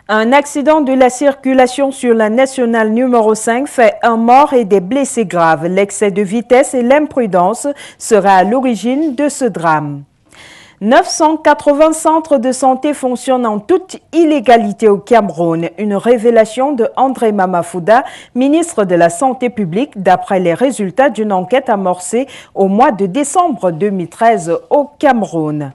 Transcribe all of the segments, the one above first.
Un accident de la circulation sur la nationale numéro 5 fait un mort et des blessés graves. L'excès de vitesse et l'imprudence sera à l'origine de ce drame. 980 centres de santé fonctionnent en toute illégalité au Cameroun. Une révélation de André Mamafouda, ministre de la Santé publique, d'après les résultats d'une enquête amorcée au mois de décembre 2013 au Cameroun.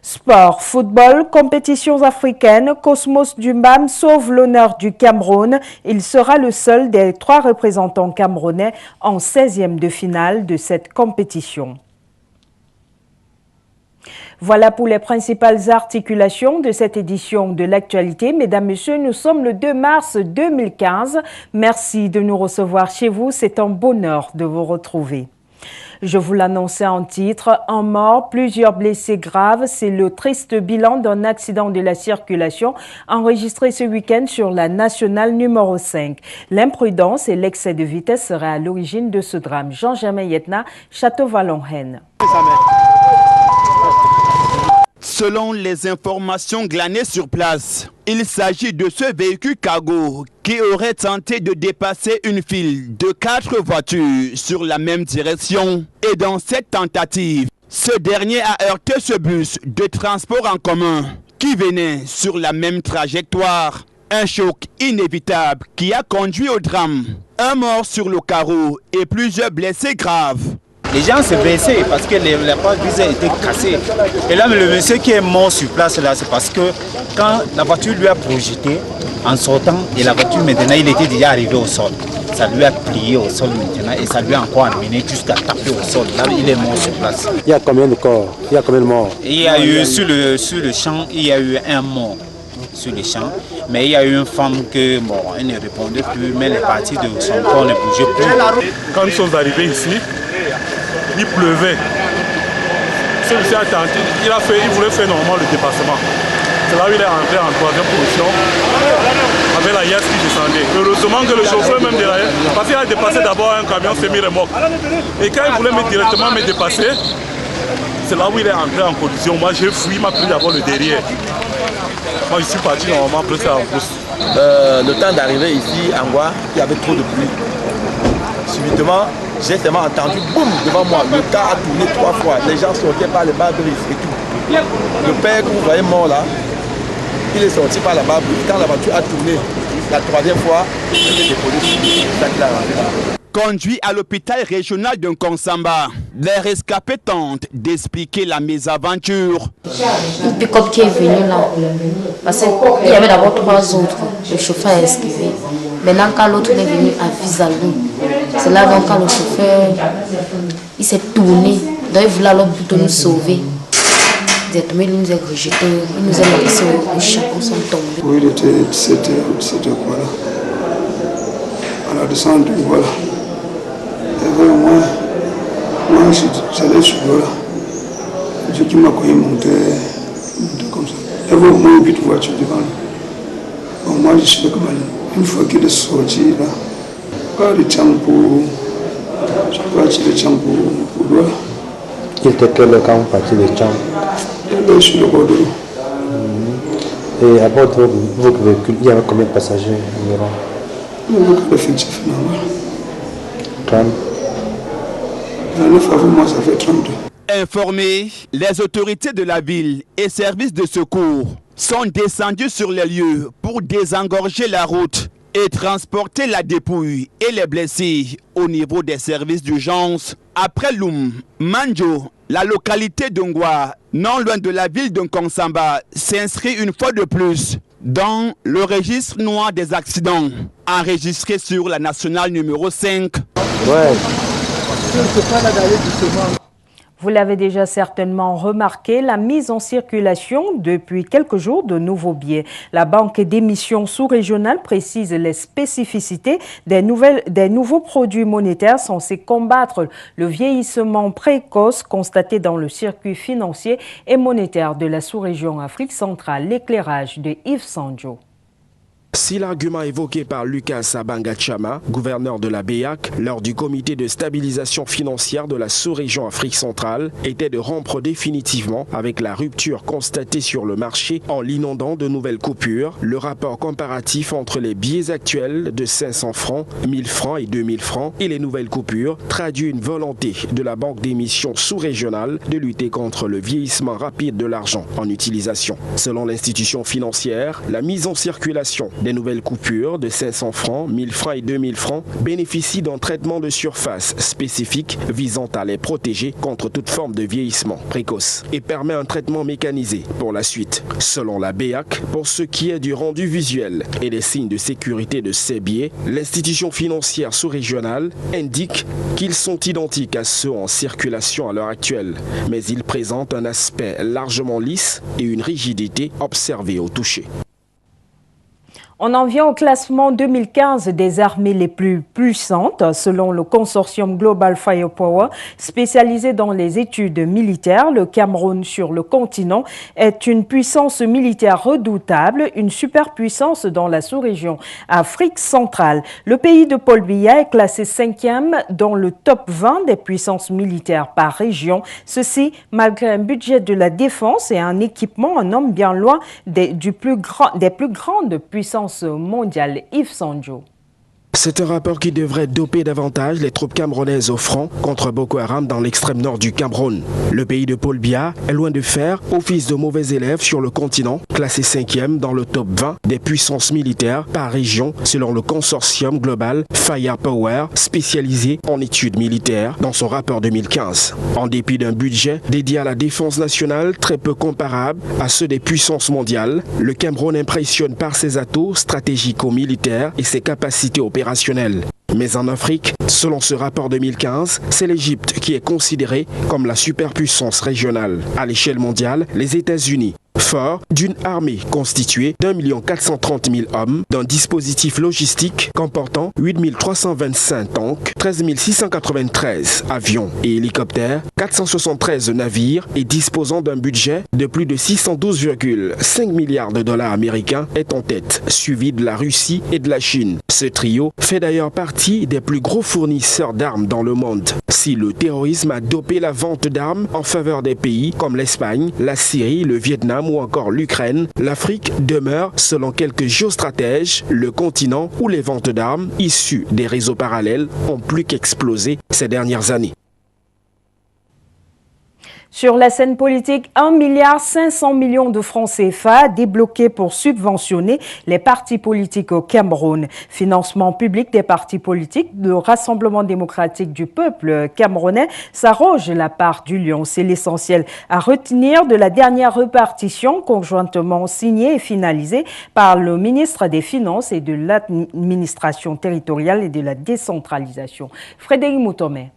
Sport, football, compétitions africaines, Cosmos Dumbam sauve l'honneur du Cameroun. Il sera le seul des 3 représentants camerounais en 16e de finale de cette compétition. Voilà pour les principales articulations de cette édition de l'actualité. Mesdames, Messieurs, nous sommes le 2 mars 2015. Merci de nous recevoir chez vous. C'est un bonheur de vous retrouver. Je vous l'annonçais en titre, un mort, plusieurs blessés graves. C'est le triste bilan d'un accident de la circulation enregistré ce week-end sur la nationale numéro 5. L'imprudence et l'excès de vitesse seraient à l'origine de ce drame. Jean-Germain Yetna, Château-Vallon-Haine. Selon les informations glanées sur place, il s'agit de ce véhicule cargo qui aurait tenté de dépasser une file de 4 voitures sur la même direction. Et dans cette tentative, ce dernier a heurté ce bus de transport en commun qui venait sur la même trajectoire. Un choc inévitable qui a conduit au drame. Un mort sur le carreau et plusieurs blessés graves. Les gens se baissaient parce que la porte visée était cassée. Et là, le monsieur qui est mort sur place, là, c'est parce que quand la voiture lui a projeté en sortant, et la voiture maintenant, il était déjà arrivé au sol. Ça lui a plié au sol maintenant et ça lui a encore amené jusqu'à taper au sol. Là, il est mort sur place. Il y a combien de corps? Il y a combien de morts? Il y a eu sur le champ, il y a eu un mort sur le champ. Mais il y a eu une femme que, bon, elle ne répondait plus, mais les parties de son corps ne bougeaient plus. Quand nous sommes arrivés ici, il pleuvait. Celui-ci a tenté, il voulait faire normalement le dépassement. C'est là où il est rentré en 3e position avec la Yass qui descendait. Heureusement que le chauffeur même de la Yass, parce qu'il a dépassé d'abord un camion semi-remorque. Et quand il voulait directement me dépasser, c'est là où il est entré en collision. Moi j'ai fui, il m'a pris d'abord le derrière. Moi je suis parti normalement presque en course. Le temps d'arriver ici en Goa, il y avait trop de pluie. Subitement, j'ai seulement entendu boum devant moi. Le car a tourné 3 fois. Les gens sortaient par les barres-brises et tout. Le père que vous voyez mort là, il est sorti par la barre-brise. Quand la voiture a tourné la 3e fois, il s'est déposé sur ça qu'il a rentré là. Conduit à l'hôpital régional de Nkonsamba, les rescapés tentent d'expliquer la mésaventure. Une pick-up qui est venue là, parce qu'il y avait d'abord 3 autres, le chauffeur a esquivé. Maintenant quand l'autre est venu à Visalou, c'est là donc quand le chauffeur il s'est tourné, donc il voulait alors plutôt nous sauver. Mais il nous a rejetés, il nous a laissé au champ, on s'en tombés. Oui, il était 17h quoi là. À la descente, voilà. Et voilà, moi j'allais sur là. Ce qui m'a connu monter comme ça. Il y avait au moins 8 voitures devant lui. Bon, moi je suis comme une fois qu'il est sorti là, pas le temps pour. Je peux attirer le temps pour là. Il était quel quand vous partiez de Tcham? Il est sur le bord de l'eau. Et à bord de votre véhicule, il y avait combien de passagers environ? Le effectif normal. 30. La 9 avant moi, ça fait 32. Informés, les autorités de la ville et services de secours sont descendus sur les lieux pour désengorger la route et transporter la dépouille et les blessés au niveau des services d'urgence. Après Loum, Manjo, la localité d'Ongwa, non loin de la ville de Nkonsamba, s'inscrit une fois de plus dans le registre noir des accidents enregistré sur la nationale numéro 5. Ouais. Vous l'avez déjà certainement remarqué, la mise en circulation depuis quelques jours de nouveaux billets. La Banque d'émission sous-régionale précise les spécificités des nouveaux produits monétaires censés combattre le vieillissement précoce constaté dans le circuit financier et monétaire de la sous-région Afrique centrale. L'éclairage de Yves Sanjo. Si l'argument évoqué par Lucas Sabanga-Chama, gouverneur de la BEAC, lors du comité de stabilisation financière de la sous-région Afrique centrale, était de rompre définitivement avec la rupture constatée sur le marché en l'inondant de nouvelles coupures, le rapport comparatif entre les billets actuels de 500 francs, 1000 francs et 2000 francs et les nouvelles coupures traduit une volonté de la banque d'émission sous-régionale de lutter contre le vieillissement rapide de l'argent en utilisation. Selon l'institution financière, la mise en circulation des nouvelles coupures de 500 francs, 1000 francs et 2000 francs bénéficient d'un traitement de surface spécifique visant à les protéger contre toute forme de vieillissement précoce et permet un traitement mécanisé pour la suite. Selon la BEAC, pour ce qui est du rendu visuel et des signes de sécurité de ces billets, l'institution financière sous-régionale indique qu'ils sont identiques à ceux en circulation à l'heure actuelle, mais ils présentent un aspect largement lisse et une rigidité observée au toucher. On en vient au classement 2015 des armées les plus puissantes. Selon le consortium Global Firepower, spécialisé dans les études militaires, le Cameroun sur le continent est une puissance militaire redoutable, une superpuissance dans la sous-région Afrique centrale. Le pays de Paul Biya est classé 5e dans le top 20 des puissances militaires par région. Ceci malgré un budget de la défense et un équipement en homme bien loin des plus grandes puissances mondiale. Yves Sanjo. C'est un rapport qui devrait doper davantage les troupes camerounaises au front contre Boko Haram dans l'extrême nord du Cameroun. Le pays de Paul Biya est loin de faire office de mauvais élève sur le continent, classé 5e dans le top 20 des puissances militaires par région selon le consortium global Firepower spécialisé en études militaires dans son rapport 2015. En dépit d'un budget dédié à la défense nationale très peu comparable à ceux des puissances mondiales, le Cameroun impressionne par ses atouts stratégico-militaires et ses capacités opérationnelles. Mais en Afrique, selon ce rapport 2015, c'est l'Égypte qui est considérée comme la superpuissance régionale. À l'échelle mondiale, les États-Unis, fort d'une armée constituée d'1 430 000 hommes, d'un dispositif logistique comportant 8 325 tanks, 13 693 avions et hélicoptères, 473 navires et disposant d'un budget de plus de 612,5 milliards de dollars américains est en tête, suivi de la Russie et de la Chine. Ce trio fait d'ailleurs partie des plus gros fournisseurs d'armes dans le monde. Si le terrorisme a dopé la vente d'armes en faveur des pays comme l'Espagne, la Syrie, le Vietnam ou encore l'Ukraine, l'Afrique demeure, selon quelques géostratèges, le continent où les ventes d'armes issues des réseaux parallèles ont plus qu'explosé ces dernières années. Sur la scène politique, 1,5 milliard de francs CFA débloqués pour subventionner les partis politiques au Cameroun. Financement public des partis politiques, le Rassemblement démocratique du peuple camerounais s'arroge la part du lion. C'est l'essentiel à retenir de la dernière répartition conjointement signée et finalisée par le ministre des Finances et de l'administration territoriale et de la décentralisation. Frédéric Moutomé.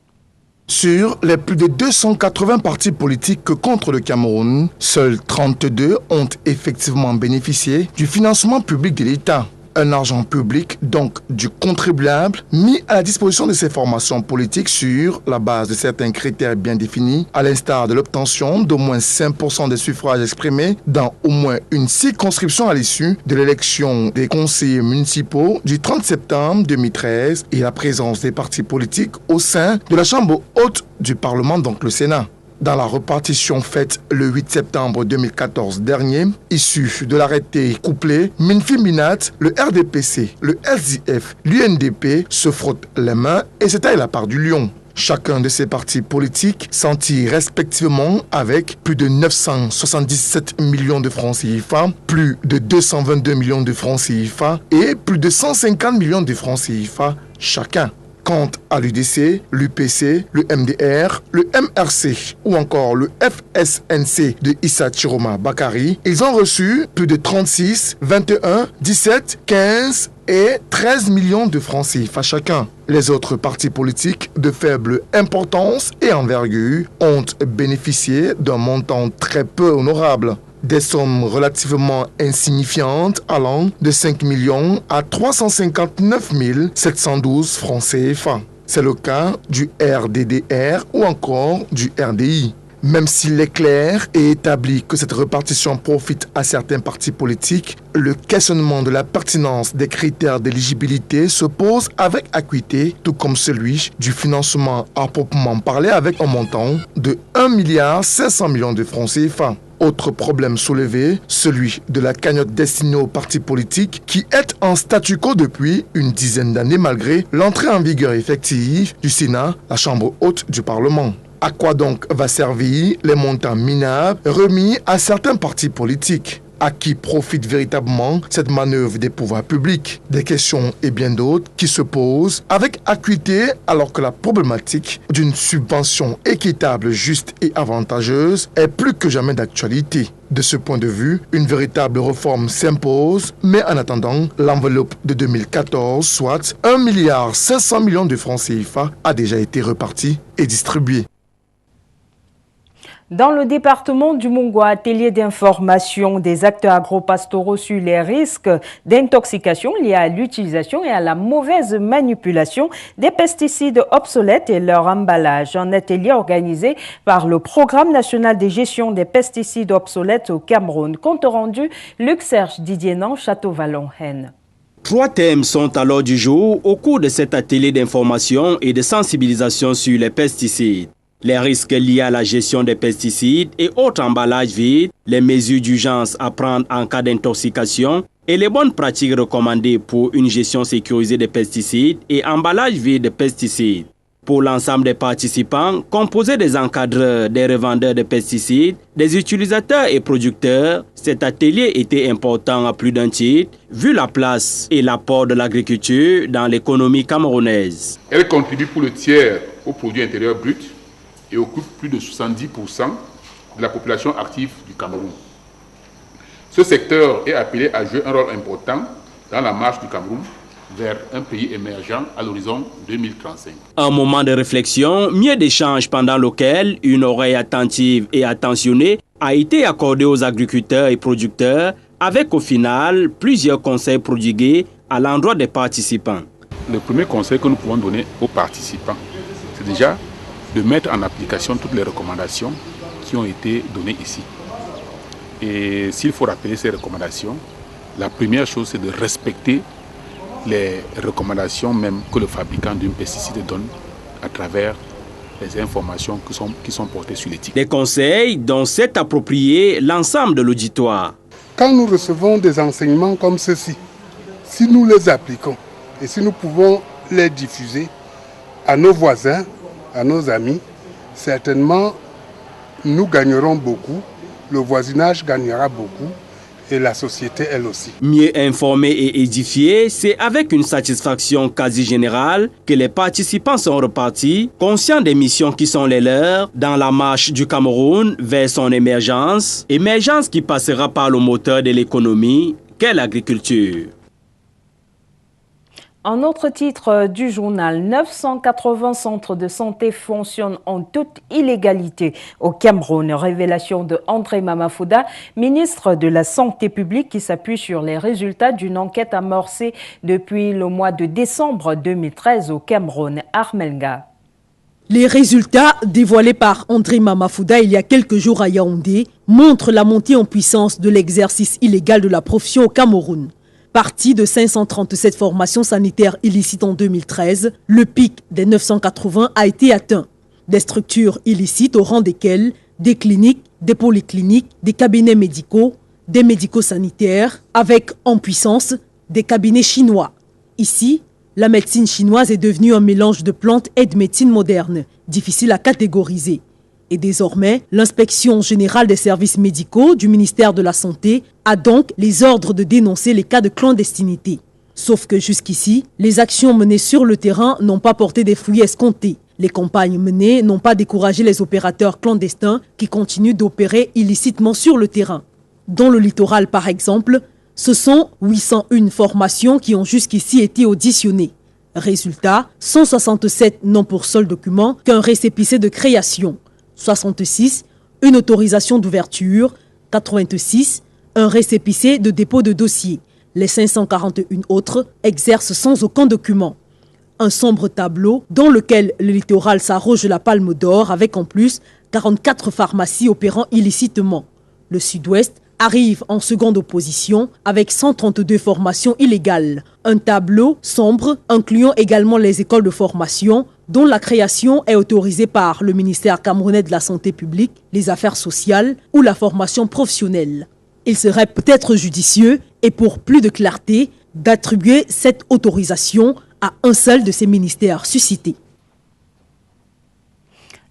Sur les plus de 280 partis politiques que compte le Cameroun, seuls 32 ont effectivement bénéficié du financement public de l'État. Un argent public, donc du contribuable, mis à la disposition de ces formations politiques sur la base de certains critères bien définis, à l'instar de l'obtention d'au moins 5% des suffrages exprimés dans au moins une circonscription à l'issue de l'élection des conseillers municipaux du 30 septembre 2013 et la présence des partis politiques au sein de la Chambre haute du Parlement, donc le Sénat. Dans la répartition faite le 8 septembre 2014 dernier, issue de l'arrêté couplé Minfi-Minat, le RDPC, le SDF, l'UNDP se frottent les mains et se taillent la part du lion. Chacun de ces partis politiques s'en tire respectivement avec plus de 977 millions de francs CFA, plus de 222 millions de francs CFA et plus de 150 millions de francs CFA chacun. Quant à l'UDC, l'UPC, le MDR, le MRC ou encore le FSNC de Issa Chiroma Bakari, ils ont reçu plus de 36, 21, 17, 15 et 13 millions de francs CFA chacun. Les autres partis politiques de faible importance et envergure ont bénéficié d'un montant très peu honorable. Des sommes relativement insignifiantes allant de 5 millions à 359 712 francs CFA. C'est le cas du RDDR ou encore du RDI. Même s'il est clair et établi que cette répartition profite à certains partis politiques, le questionnement de la pertinence des critères d'éligibilité se pose avec acuité, tout comme celui du financement à proprement parler avec un montant de 1,5 milliard de francs CFA. Autre problème soulevé, celui de la cagnotte destinée aux partis politiques qui est en statu quo depuis une dizaine d'années malgré l'entrée en vigueur effective du Sénat, la chambre haute du Parlement. À quoi donc va servir les montants minables remis à certains partis politiques? À qui profite véritablement cette manœuvre des pouvoirs publics? Des questions et bien d'autres qui se posent avec acuité alors que la problématique d'une subvention équitable, juste et avantageuse est plus que jamais d'actualité. De ce point de vue, une véritable réforme s'impose, mais en attendant, l'enveloppe de 2014, soit 1,5 milliard de francs CFA, a déjà été repartie et distribuée. Dans le département du Mungwa, atelier d'information des acteurs agro-pastoraux sur les risques d'intoxication liés à l'utilisation et à la mauvaise manipulation des pesticides obsolètes et leur emballage. Un atelier organisé par le Programme national de gestion des pesticides obsolètes au Cameroun. Compte rendu, Luc-Serge Didienan, Château-Vallon-Haine. 3 thèmes sont à l'ordre du jour au cours de cet atelier d'information et de sensibilisation sur les pesticides. Les risques liés à la gestion des pesticides et autres emballages vides, les mesures d'urgence à prendre en cas d'intoxication et les bonnes pratiques recommandées pour une gestion sécurisée des pesticides et emballages vides de pesticides. Pour l'ensemble des participants, composés des encadreurs, des revendeurs de pesticides, des utilisateurs et producteurs, cet atelier était important à plus d'un titre, vu la place et l'apport de l'agriculture dans l'économie camerounaise. Elle contribue pour le tiers au produit intérieur brut et occupe plus de 70% de la population active du Cameroun. Ce secteur est appelé à jouer un rôle important dans la marche du Cameroun vers un pays émergent à l'horizon 2035. Un moment de réflexion, mieux d'échange pendant lequel une oreille attentive et attentionnée a été accordée aux agriculteurs et producteurs avec au final plusieurs conseils prodigués à l'endroit des participants. Le premier conseil que nous pouvons donner aux participants, c'est déjà de mettre en application toutes les recommandations qui ont été données ici. Et s'il faut rappeler ces recommandations, la première chose c'est de respecter les recommandations même que le fabricant d'un pesticide donne à travers les informations qui sont portées sur l'étiquette. Des conseils dont s'est approprié l'ensemble de l'auditoire. Quand nous recevons des enseignements comme ceux-ci, si nous les appliquons et si nous pouvons les diffuser à nos voisins, à nos amis, certainement nous gagnerons beaucoup, le voisinage gagnera beaucoup et la société elle aussi. Mieux informés et édifiés, c'est avec une satisfaction quasi générale que les participants sont repartis, conscients des missions qui sont les leurs dans la marche du Cameroun vers son émergence qui passera par le moteur de l'économie qu'est l'agriculture. Un autre titre du journal, 980 centres de santé fonctionnent en toute illégalité au Cameroun. Révélation de André Mamafouda, ministre de la Santé publique, qui s'appuie sur les résultats d'une enquête amorcée depuis le mois de décembre 2013 au Cameroun. Armelga. Les résultats dévoilés par André Mamafouda il y a quelques jours à Yaoundé montrent la montée en puissance de l'exercice illégal de la profession au Cameroun. Parti de 537 formations sanitaires illicites en 2013, le pic des 980 a été atteint. Des structures illicites au rang desquelles des cliniques, des polycliniques, des cabinets médicaux, des médico-sanitaires, avec en puissance des cabinets chinois. Ici, la médecine chinoise est devenue un mélange de plantes et de médecine moderne, difficile à catégoriser. Et désormais, l'inspection générale des services médicaux du ministère de la Santé a donc les ordres de dénoncer les cas de clandestinité. Sauf que jusqu'ici, les actions menées sur le terrain n'ont pas porté des fruits escomptés. Les campagnes menées n'ont pas découragé les opérateurs clandestins qui continuent d'opérer illicitement sur le terrain. Dans le littoral, par exemple, ce sont 801 formations qui ont jusqu'ici été auditionnées. Résultat, 167 n'ont pour seul document qu'un récépissé de création, 66 une autorisation d'ouverture, 86 un récépissé de dépôt de dossier. Les 541 autres exercent sans aucun document. Un sombre tableau dans lequel le littoral s'arroge la palme d'or avec en plus 44 pharmacies opérant illicitement. Le Sud-Ouest arrive en seconde position avec 132 formations illégales. Un tableau sombre incluant également les écoles de formation dont la création est autorisée par le ministère camerounais de la Santé publique, les affaires sociales ou la formation professionnelle. Il serait peut-être judicieux et pour plus de clarté d'attribuer cette autorisation à un seul de ces ministères suscités.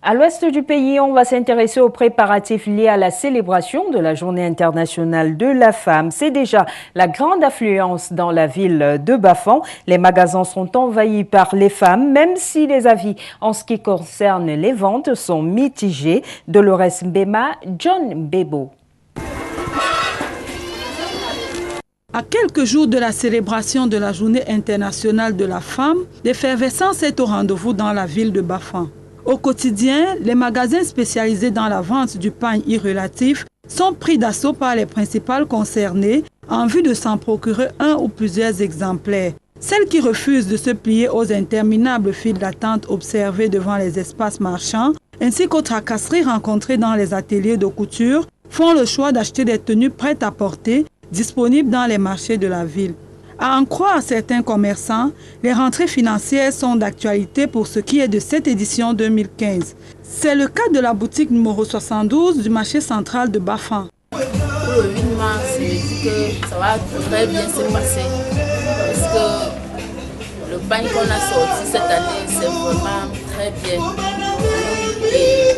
À l'ouest du pays, on va s'intéresser aux préparatifs liés à la célébration de la Journée internationale de la femme. C'est déjà la grande affluence dans la ville de Bafang. Les magasins sont envahis par les femmes, même si les avis en ce qui concerne les ventes sont mitigés. Dolores Mbema, John Bebo. À quelques jours de la célébration de la Journée internationale de la femme, l'effervescence est au rendez-vous dans la ville de Bafang. Au quotidien, les magasins spécialisés dans la vente du pain irrélatif sont pris d'assaut par les principales concernées en vue de s'en procurer un ou plusieurs exemplaires. Celles qui refusent de se plier aux interminables files d'attente observées devant les espaces marchands, ainsi qu'aux tracasseries rencontrées dans les ateliers de couture, font le choix d'acheter des tenues prêtes à porter disponibles dans les marchés de la ville. À en croire certains commerçants, les rentrées financières sont d'actualité pour ce qui est de cette édition 2015. C'est le cas de la boutique numéro 72 du marché central de Bafang. Pour le 8 mars, je me dis que ça va très bien se passer. Parce que le pain qu'on a sorti cette année, c'est vraiment très bien. Et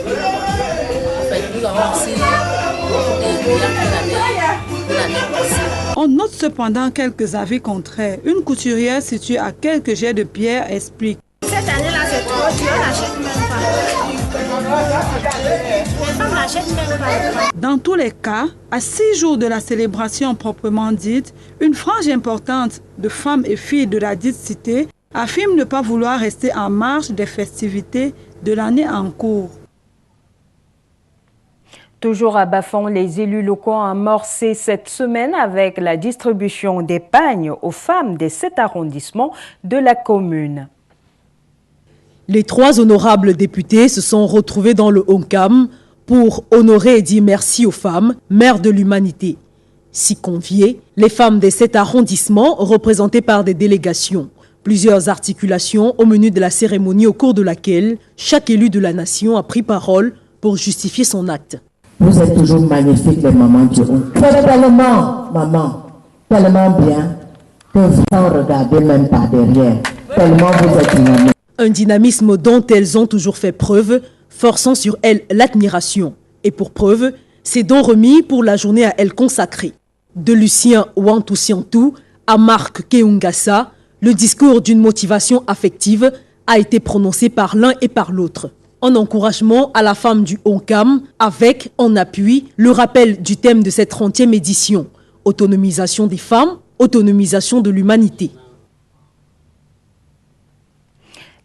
en fait, nous avons aussi beaucoup de clients l'année passée. On note cependant quelques avis contraires. Une couturière située à quelques jets de pierre explique. Cette année-là, c'est trop dur, on n'achète même pas. Les femmes n'achètent même pas. Dans tous les cas, à 6 jours de la célébration proprement dite, une frange importante de femmes et filles de la dite cité affirme ne pas vouloir rester en marge des festivités de l'année en cours. Toujours à Bafang, les élus locaux ont amorcé cette semaine avec la distribution des pagnes aux femmes des 7 arrondissements de la commune. Les 3 honorables députés se sont retrouvés dans le Oncam pour honorer et dire merci aux femmes, mères de l'humanité. Si conviées, les femmes des 7 arrondissements représentées par des délégations. Plusieurs articulations au menu de la cérémonie au cours de laquelle chaque élu de la nation a pris parole pour justifier son acte. Vous êtes toujours magnifiques, les mamans du Rhône. Vous êtes tellement, maman, tellement bien que vous en regardez même pas derrière. Tellement vous êtes dynamique. Un dynamisme dont elles ont toujours fait preuve, forçant sur elles l'admiration. Et pour preuve, ces dons remis pour la journée à elles consacrée. De Lucien Ouantoussiantou à Marc Keungassa, le discours d'une motivation affective a été prononcé par l'un et par l'autre. En encouragement à la femme du Oncam, avec, en appui, le rappel du thème de cette 30e édition. Autonomisation des femmes, autonomisation de l'humanité.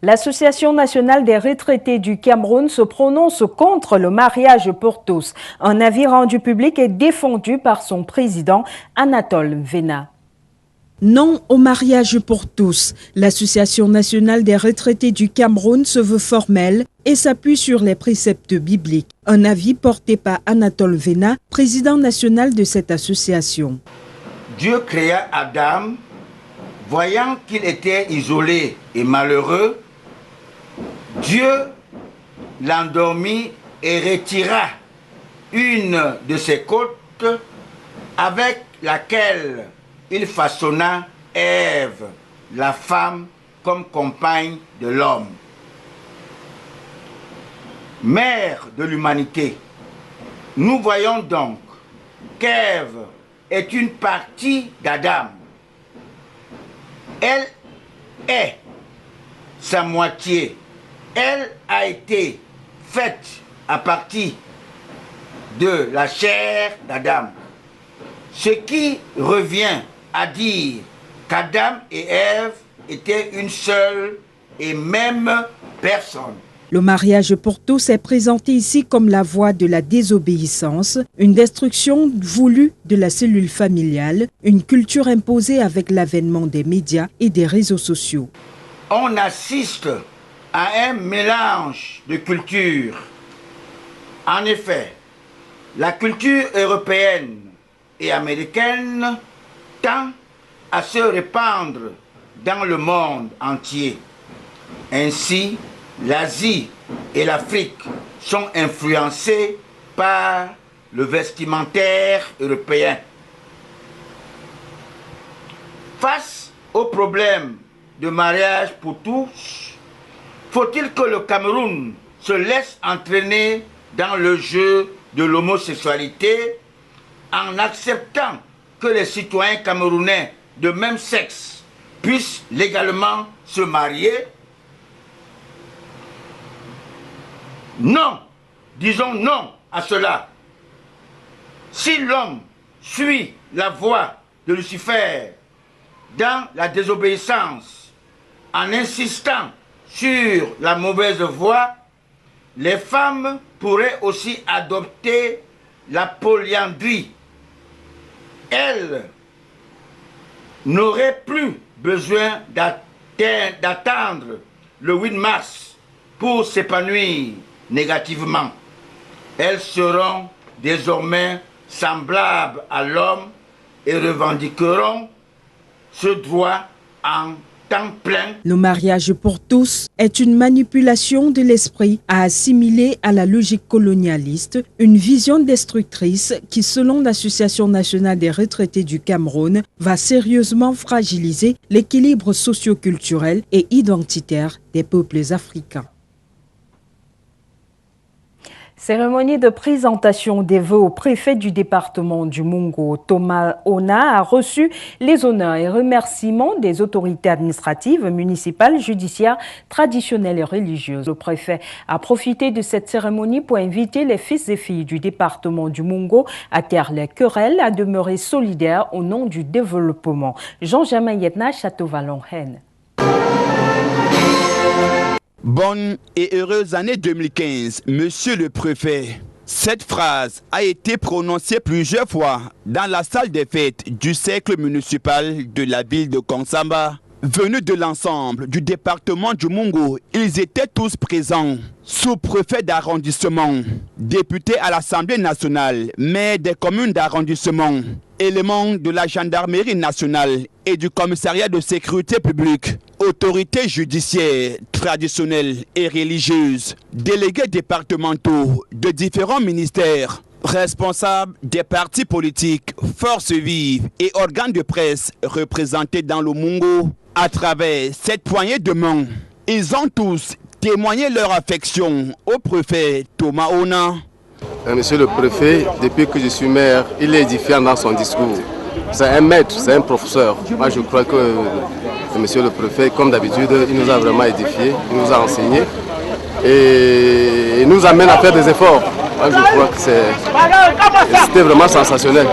L'Association nationale des retraités du Cameroun se prononce contre le mariage pour tous. Un avis rendu public est défendu par son président, Anatole Vena. Non au mariage pour tous. L'Association nationale des retraités du Cameroun se veut formelle et s'appuie sur les préceptes bibliques. Un avis porté par Anatole Vena, président national de cette association. Dieu créa Adam, voyant qu'il était isolé et malheureux, Dieu l'endormit et retira une de ses côtes avec laquelle il façonna Ève, la femme, comme compagne de l'homme. Mère de l'humanité, nous voyons donc qu'Ève est une partie d'Adam. elle est sa moitié. Elle a été faite à partir de la chair d'Adam. Ce qui revient à dire qu'Adam et Ève étaient une seule et même personne. Le mariage pour tous est présenté ici comme la voie de la désobéissance, une destruction voulue de la cellule familiale, une culture imposée avec l'avènement des médias et des réseaux sociaux. On assiste à un mélange de cultures. En effet, la culture européenne et américaine tend à se répandre dans le monde entier. Ainsi, l'Asie et l'Afrique sont influencées par le vestimentaire européen. Face au problème de mariage pour tous, faut-il que le Cameroun se laisse entraîner dans le jeu de l'homosexualité en acceptant que les citoyens camerounais de même sexe puissent légalement se marier? Non, disons non à cela. Si l'homme suit la voie de Lucifer dans la désobéissance, en insistant sur la mauvaise voie, les femmes pourraient aussi adopter la polyandrie. Elles n'auraient plus besoin d'attendre le 8 mars pour s'épanouir négativement. Elles seront désormais semblables à l'homme et revendiqueront ce droit en temps plein. Le mariage pour tous est une manipulation de l'esprit à assimiler à la logique colonialiste, une vision destructrice qui, selon l'Association nationale des retraités du Cameroun, va sérieusement fragiliser l'équilibre socio-culturel et identitaire des peuples africains. Cérémonie de présentation des vœux au préfet du département du Mungo, Thomas Ona, a reçu les honneurs et remerciements des autorités administratives, municipales, judiciaires, traditionnelles et religieuses. Le préfet a profité de cette cérémonie pour inviter les fils et filles du département du Mungo à taire les querelles, à demeurer solidaires au nom du développement. Jean-Germain Yetna, Château-Vallon-Haine. Bonne et heureuse année 2015, monsieur le préfet. Cette phrase a été prononcée plusieurs fois dans la salle des fêtes du cercle municipal de la ville de Konsamba. Venus de l'ensemble du département du Mungo, ils étaient tous présents. Sous-préfet d'arrondissement, député à l'Assemblée nationale, maire des communes d'arrondissement, éléments de la gendarmerie nationale et du commissariat de sécurité publique, autorités judiciaires, traditionnelles et religieuses, délégués départementaux de différents ministères, responsables des partis politiques, forces vives et organes de presse représentés dans le Mungo. À travers cette poignée de main, ils ont tous témoigné leur affection au préfet Thomas Ona. Monsieur le préfet, depuis que je suis maire, il est édifiant dans son discours. C'est un maître, c'est un professeur. Moi je crois que monsieur le préfet, comme d'habitude, il nous a vraiment édifié, il nous a enseigné et il nous amène à faire des efforts. Moi je crois que c'était vraiment sensationnel.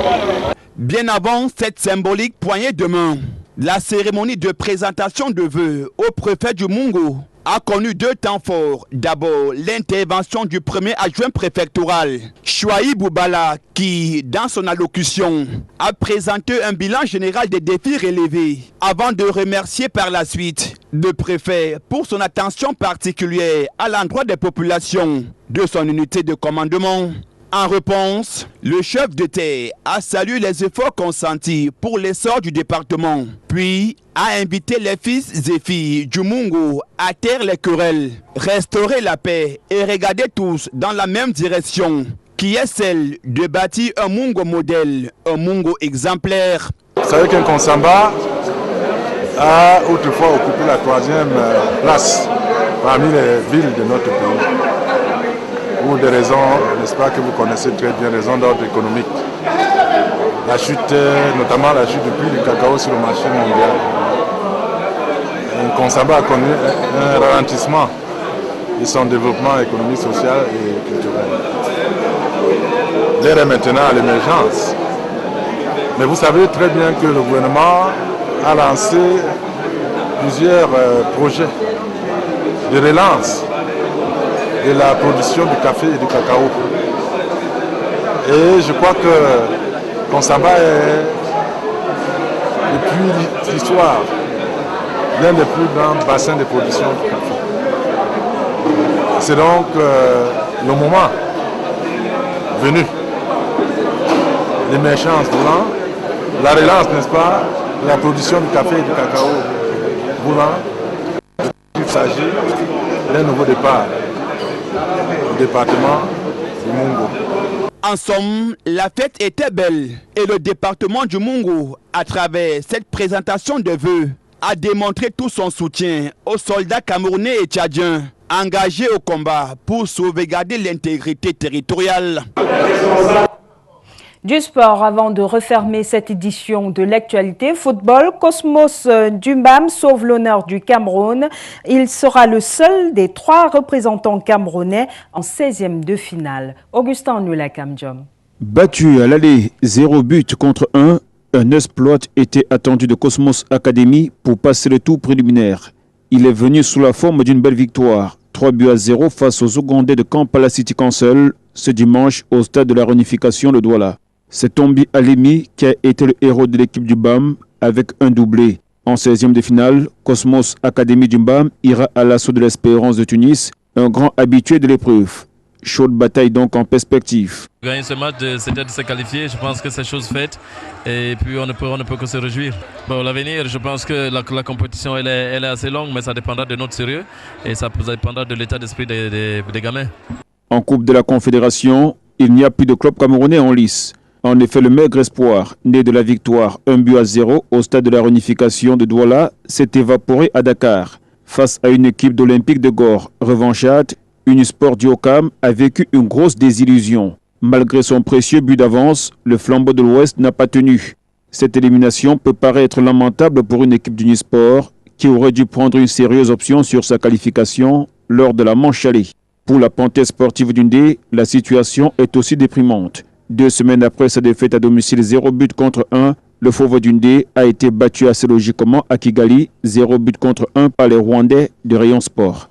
Bien avant cette symbolique poignée de main, la cérémonie de présentation de vœux au préfet du Mungo a connu deux temps forts. D'abord, l'intervention du premier adjoint préfectoral, Chouaï Boubala, qui, dans son allocution, a présenté un bilan général des défis relevés, avant de remercier par la suite le préfet pour son attention particulière à l'endroit des populations de son unité de commandement. En réponse, le chef de terre a salué les efforts consentis pour l'essor du département, puis a invité les fils et filles du Mungo à taire les querelles, restaurer la paix et regarder tous dans la même direction, qui est celle de bâtir un Mungo modèle, un Mungo exemplaire. Vous savez qu'un Konsamba a autrefois occupé la 3e place parmi les villes de notre pays. Pour des raisons, n'est-ce pas, que vous connaissez très bien, raisons d'ordre économique. La chute, notamment la chute du prix du cacao sur le marché mondial. Konsamba a connu un ralentissement de son développement économique, social et culturel. L'ère est maintenant à l'émergence. Mais vous savez très bien que le gouvernement a lancé plusieurs projets de relance de la production du café et du cacao. Et je crois que Konsamba est, depuis l'histoire, l'un des plus grands bassins de production du café. C'est donc le moment venu, l'émergence voulant, la relance, n'est-ce pas, de la production du café et du cacao voulant. Il s'agit d'un nouveau départ au département du Mungo. En somme, la fête était belle et le département du Mungo, à travers cette présentation de vœux, a démontré tout son soutien aux soldats camerounais et tchadiens engagés au combat pour sauvegarder l'intégrité territoriale. Du sport, avant de refermer cette édition de l'actualité football, Cosmos Dumbam sauve l'honneur du Cameroun. Il sera le seul des 3 représentants camerounais en 16e de finale. Augustin Nula-Kamdjom. Battu à l'aller 0 but contre 1, un exploit était attendu de Cosmos Academy pour passer le tour préliminaire. Il est venu sous la forme d'une belle victoire, 3-0 face aux Ougandais de Kampala City Council ce dimanche au stade de la réunification de Douala. C'est Tombi Alimi qui a été le héros de l'équipe du BAM avec un doublé. En 16e de finale, Cosmos Academy du BAM ira à l'assaut de l'Espérance de Tunis, un grand habitué de l'épreuve. Chaude bataille donc en perspective. Gagner ce match, c'était de se qualifier, je pense que c'est chose faite et puis on ne peut que se réjouir. Bon, l'avenir, je pense que la compétition elle est assez longue, mais ça dépendra de notre sérieux et ça dépendra de l'état d'esprit des gamins. En Coupe de la Confédération, il n'y a plus de club camerounais en lice. En effet, le maigre espoir, né de la victoire 1-0 au stade de la réunification de Douala, s'est évaporé à Dakar. Face à une équipe d'Olympique de Gore revancharde, Unisport du Okam a vécu une grosse désillusion. Malgré son précieux but d'avance, le flambeau de l'Ouest n'a pas tenu. Cette élimination peut paraître lamentable pour une équipe d'Unisport qui aurait dû prendre une sérieuse option sur sa qualification lors de la manche allée. Pour la Panthère sportive d'Undé, la situation est aussi déprimante. 2 semaines après sa défaite à domicile 0 but contre 1, le Fauve d'Undé a été battu assez logiquement à Kigali, 0 but contre 1 par les Rwandais de Rayon Sport.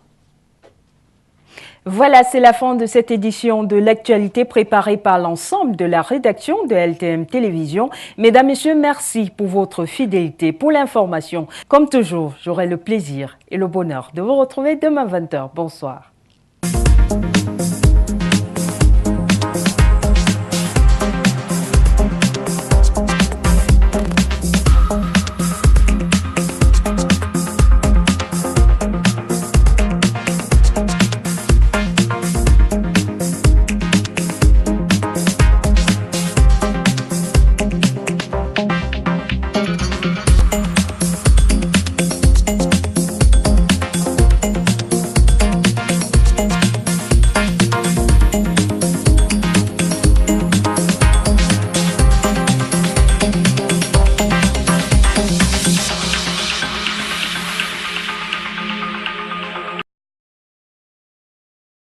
Voilà, c'est la fin de cette édition de l'actualité préparée par l'ensemble de la rédaction de LTM Télévision. Mesdames, Messieurs, merci pour votre fidélité, pour l'information. Comme toujours, j'aurai le plaisir et le bonheur de vous retrouver demain 20h. Bonsoir.